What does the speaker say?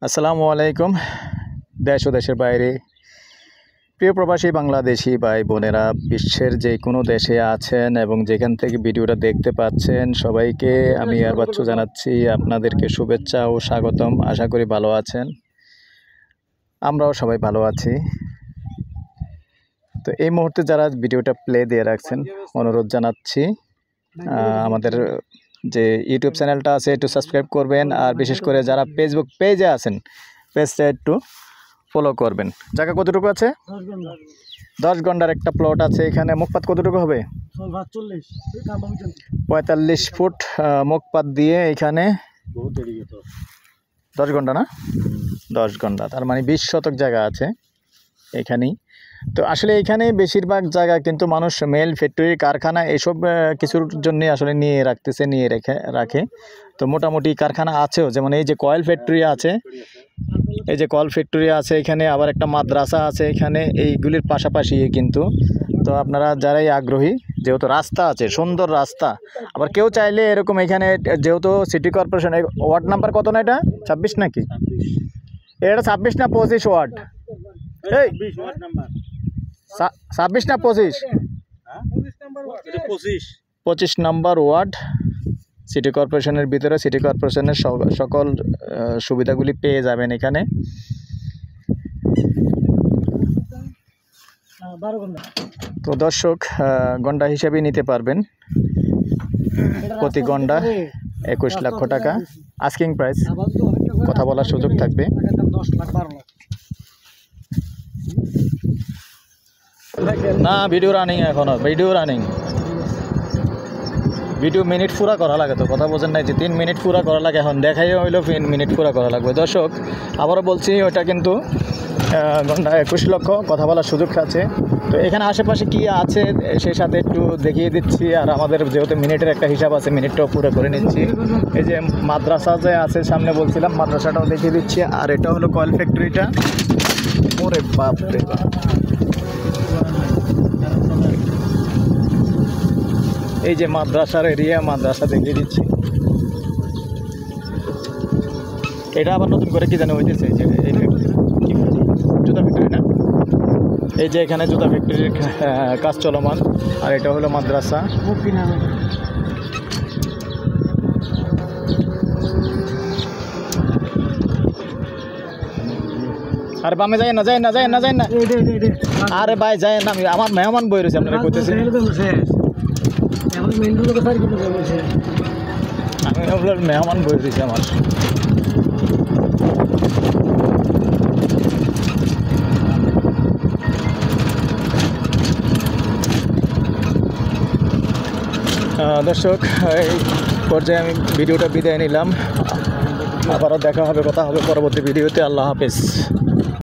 আসসালামু আলাইকুম। দেশ ও দেশের বাইরে প্রিয় প্রবাসী বাংলাদেশি ভাই বোনেরা, বিশ্বের যে কোনো দেশে আছেন এবং যেখান থেকে ভিডিওটা দেখতে পাচ্ছেন, সবাইকে আমি আর বাচ্চু জানাচ্ছি আপনাদেরকে শুভেচ্ছা ও স্বাগতম। আশা করি ভালো আছেন, আমরাও সবাই ভালো আছি। তো এই মুহূর্তে যারা ভিডিওটা প্লে দিয়ে রাখছেন, অনুরোধ জানাচ্ছি আমাদের যে ইউটিউব চ্যানেলটা আছে একটু সাবস্ক্রাইব করবেন, আর বিশেষ করে যারা ফেসবুক পেজে আছেন পেজটা একটু ফলো করবেন। জায়গা কতটুকু আছে? 10 ঘন্টার একটা প্লট আছে এখানে। মুখপাত কতটুকু হবে? 45 ফুট মুখপাত দিয়ে এখানে 10 ঘন্টা না, 10 ঘন্টা, তার মানে 20 শতক জায়গা আছে এখানেই। তো আসলে এখানে বেশিরভাগ জায়গা কিন্তু মানুষ মেল ফ্যাক্টরি কারখানা এসব কিছুর জন্যে আসলে নিয়ে রাখে। তো মোটামুটি কারখানা আছেও, যেমন এই যে কয়েল ফ্যাক্টরি আছে, এই যে কয়েল ফ্যাক্টরি আছে এখানে, আবার একটা মাদ্রাসা আছে এখানে, এইগুলির পাশাপাশি কিন্তু। তো আপনারা যারাই আগ্রহী, যেহেতু রাস্তা আছে, সুন্দর রাস্তা, আবার কেউ চাইলে এরকম এখানে, যেহেতু সিটি কর্পোরেশন ওয়ার্ড নাম্বার কত না, এটা 26 নাকি? এটা 26 না 25 ওয়ার্ড? এই 26 না 25? 25 নম্বর ওয়ার্ড সিটি কর্পোরেশনের ভিতরে। সিটি কর্পোরেশনের সকল সুবিধাগুলি পেয়ে যাবেন এখানে। তো দর্শক, গন্ডা হিসাবে নিতে পারবেন, প্রতি গন্ডা 21 লক্ষ টাকা আস্কিং প্রাইস। কথা বলার সুযোগ থাকবে। না, ভিডিও রানিং, এখনো ভিডিও রানিং। ভিডিও মিনিট পুরা করা লাগে, তো কথা বোঝেন নাই যে 3 মিনিট পুরা করা লাগে, এখন দেখাই হইলো 3 মিনিট পুরা করা লাগবে। দর্শক, আবারও বলছি, ওইটা কিন্তু ঘন্টা 21 লক্ষ, কথা বলার সুযোগ আছে। তো এখানে আশেপাশে কি আছে সেই সাথে একটু দেখিয়ে দিচ্ছি, আর আমাদের যেহেতু মিনিটের একটা হিসাব আছে, মিনিটটাও পুরো করে নিচ্ছি। এই যে মাদ্রাসা যে আছে সামনে, বলছিলাম মাদ্রাসাটাও দেখিয়ে দিচ্ছি। আর এটা হলো কয়েল ফ্যাক্টরিটা। ওরে বাপ রে বাপ, এই যে মাদ্রাসার এরিয়া, মাদ্রাসা দেখিয়ে দিচ্ছি। এটা আবার নতুন করে কি জানো হইতেছে, এই যে এই জুতা ফ্যাক্টরি না, এই যে এখানে জুতা ফ্যাক্টরির কাজ চলমান। আর এটা হলো মাদ্রাসা। আরে বামে যায় না, যায় না, যায় না, যায় না। আরে ভাই যায় না, আমি আমার মেহমান বই রয়েছে, আপনারা কইতেছি। আমি মেহমান বই রয়েছে আমার। দর্শক, এই পর্যায়ে আমি ভিডিওটা বিদায় নিলাম। আবারও দেখা হবে, কথা হবে পরবর্তী ভিডিওতে। আল্লাহ হাফেজ।